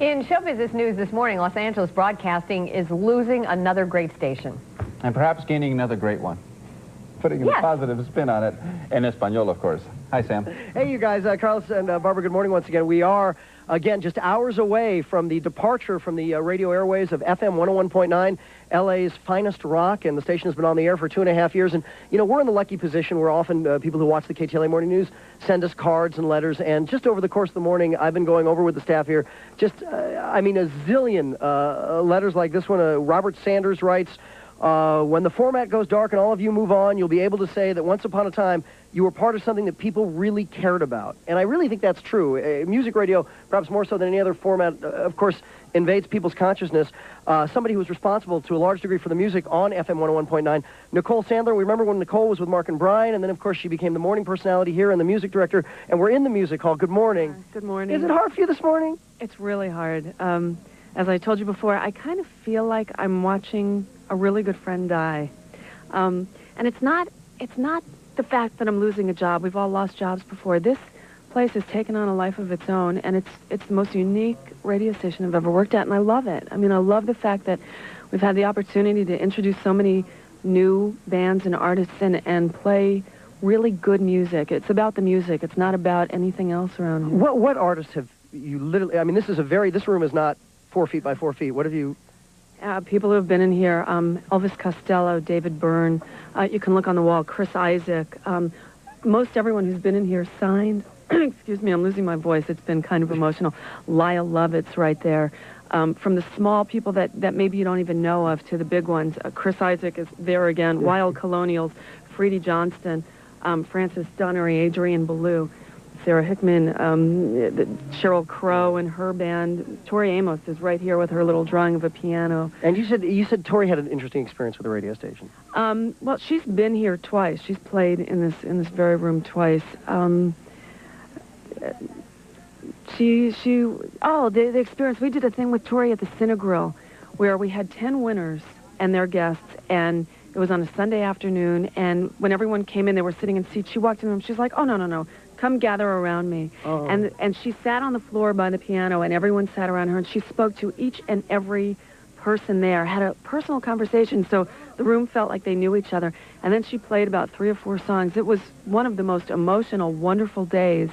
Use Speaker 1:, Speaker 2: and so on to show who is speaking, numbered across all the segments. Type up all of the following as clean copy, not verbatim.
Speaker 1: In show business news this morning, Los Angeles Broadcasting is losing another great station.
Speaker 2: And perhaps gaining another great one. Putting a positive spin on it. In Espanol, of course. Hi, Sam.
Speaker 3: Hey, you guys. Carlos and Barbara, good morning once again. We are, again, just hours away from the departure from the radio airways of FM 101.9, LA's finest rock, and the station has been on the air for 2.5 years. And, you know, we're in the lucky position where often people who watch the KTLA Morning News send us cards and letters. And just over the course of the morning, I've been going over with the staff here, just, I mean, a zillion letters like this one. Robert Sanders writes, when the format goes dark and all of you move on, you'll be able to say that once upon a time, you were part of something that people really cared about. And I really think that's true. Music radio, perhaps more so than any other format, of course, invades people's consciousness. Somebody who was responsible to a large degree for the music on FM 101.9, Nicole Sandler. We remember when Nicole was with Mark and Brian, and then, of course, she became the morning personality here and the music director. And we're in the music hall. Good morning.
Speaker 4: Good morning.
Speaker 3: Is it hard for you this morning?
Speaker 4: It's really hard. As I told you before, I kind of feel like I'm watching a really good friend die. And it's not the fact that I'm losing a job. We've all lost jobs before. This place has taken on a life of its own, and it's the most unique radio station I've ever worked at, and I love it. I mean, I love the fact that we've had the opportunity to introduce so many new bands and artists and play really good music. It's about the music. It's not about anything else around here.
Speaker 3: What artists have you literally, I mean, this room is not 4 feet by 4 feet. What have you...
Speaker 4: People who have been in here, Elvis Costello, David Byrne, you can look on the wall, Chris Isaac. Most everyone who's been in here signed, excuse me, I'm losing my voice, it's been kind of emotional. Lyle Lovett's right there. From the small people that maybe you don't even know of to the big ones. Chris Isaac is there again, Wild Colonials, Freddie Johnston, Francis Dunnery, Adrian Ballou. Sarah Hickman, Sheryl Crow and her band. Tori Amos is right here with her little drawing of a piano.
Speaker 3: And you said Tori had an interesting experience with the radio station.
Speaker 4: Well, she's been here twice. She's played in this very room twice. The experience. We did a thing with Tori at the Cinegrill where we had 10 winners and their guests, and it was on a Sunday afternoon, and when everyone came in, they were sitting in seats. She walked in and she's like, oh, no. Come gather around me. Oh. And she sat on the floor by the piano, and everyone sat around her, and she spoke to each and every person there, had a personal conversation, so the room felt like they knew each other. And then she played about 3 or 4 songs. It was one of the most emotional, wonderful days,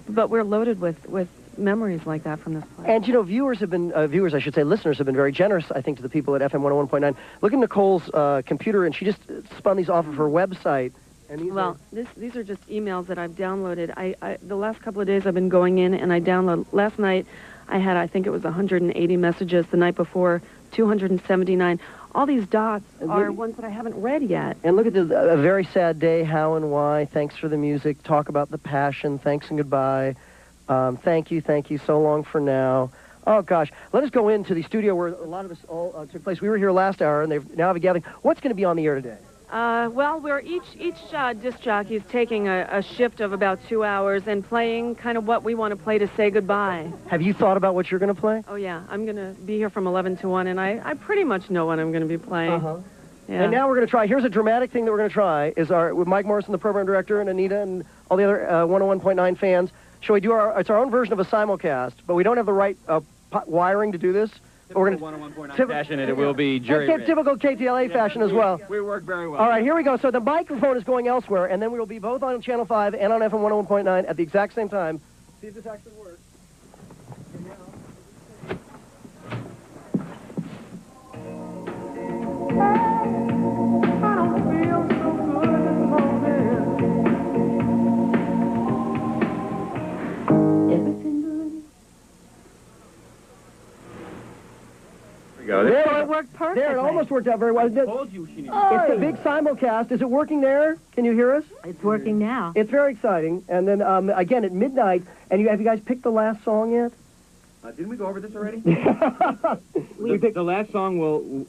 Speaker 4: but we're loaded with memories like that from this place.
Speaker 3: And, you know, listeners have been very generous, I think, to the people at FM 101.9. Look at Nicole's computer, and she just spun these off of her website.
Speaker 4: Well, these are just emails that I've downloaded. The last couple of days I've been going in and I download. Last night I think it was 180 messages. The night before, 279. All these dots are ones that I haven't read yet.
Speaker 3: And look at a very sad day, how and why, thanks for the music, talk about the passion, thanks and goodbye, thank you, so long for now. Oh, gosh. Let us go into the studio where a lot of us all took place. We were here last hour, and they've now have a gathering. What's going to be on the air today?
Speaker 4: Well, we're each disc jockey is taking a shift of about 2 hours and playing kind of what we want to play to say goodbye.
Speaker 3: Have you thought about what you're going to play?
Speaker 4: Oh, yeah. I'm going to be here from 11 to 1, and I pretty much know what I'm going to be playing.
Speaker 3: Uh-huh.
Speaker 4: Yeah.
Speaker 3: And now we're going to try, here's a dramatic thing that we're going to try, is with Mike Morrison, the program director, and Anita, and all the other 101.9 fans. Shall we do it's our own version of a simulcast, but we don't have the right wiring to do this.
Speaker 2: We're going to 101.9 fashion, and it will be jury-rigged.
Speaker 3: Typical KTLA fashion as well.
Speaker 2: We work very well.
Speaker 3: All right, here we go. So the microphone is going elsewhere, and then we will be both on Channel 5 and on FM 101.9 at the exact same time. See if this actually works. I don't feel so good this morning. Everything good?
Speaker 4: There, it worked perfectly.
Speaker 3: There, it almost worked out very well.
Speaker 2: I told you she needed
Speaker 3: It's a big simulcast. Is it working there? Can you hear us?
Speaker 5: It's working now.
Speaker 3: It's very exciting. And then, again, at midnight, and have you guys picked the last song yet?
Speaker 2: Didn't we go over this already?
Speaker 6: The last song will,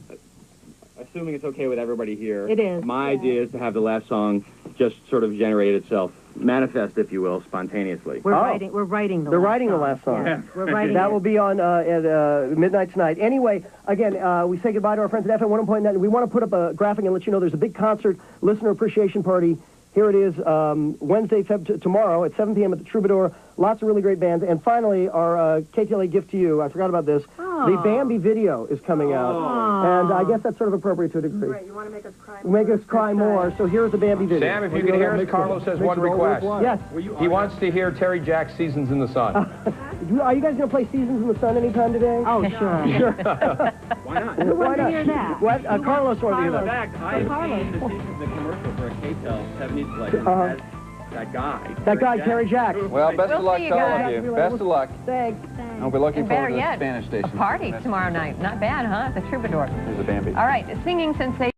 Speaker 6: assuming it's okay with everybody here.
Speaker 5: It is.
Speaker 6: My idea is to have the last song just sort of generate itself, manifest, if you will, spontaneously.
Speaker 5: We're writing the
Speaker 3: They're
Speaker 5: last
Speaker 3: writing
Speaker 5: song.
Speaker 3: the last song.
Speaker 5: Yeah. We're writing
Speaker 3: That
Speaker 5: it.
Speaker 3: will be on at midnight tonight. Anyway, again, we say goodbye to our friends at FM 101.9. We want to put up a graphic and let you know there's a big concert, listener appreciation party Here it is, Wednesday, tomorrow at 7 p.m. at the Troubadour. Lots of really great bands. And finally, our KTLA gift to you. I forgot about this. The Bambi video is coming out. And I guess that's sort of appropriate to a degree.
Speaker 4: Right, you want to make us cry more.
Speaker 3: Make us cry more. So here's the Bambi video.
Speaker 7: Sam, if you can hear us, Carlos has one request.
Speaker 3: Yes.
Speaker 7: He wants to hear Terry Jack's Seasons in the Sun.
Speaker 3: Are you guys going to play Seasons in the Sun anytime today?
Speaker 5: Oh, sure.
Speaker 3: Sure.
Speaker 6: Why not?
Speaker 5: Who wants to hear that?
Speaker 3: What? Carlos wanted to hear
Speaker 6: In
Speaker 3: that.
Speaker 6: fact, I have seen the commercial for a KTEL 70s collection that that guy.
Speaker 3: That guy, Terry Jack.
Speaker 2: Well, best of
Speaker 1: We'll
Speaker 2: luck
Speaker 1: see you
Speaker 2: to all
Speaker 1: guys.
Speaker 2: of you. Best of luck.
Speaker 3: Thanks.
Speaker 2: I'll be looking
Speaker 1: And
Speaker 2: forward
Speaker 1: better
Speaker 2: to the
Speaker 1: yet,
Speaker 2: Spanish
Speaker 1: a
Speaker 2: station.
Speaker 1: party tomorrow night. Not bad, huh? At the Troubadour.
Speaker 2: There's a Bambi.
Speaker 1: All right, singing sensation.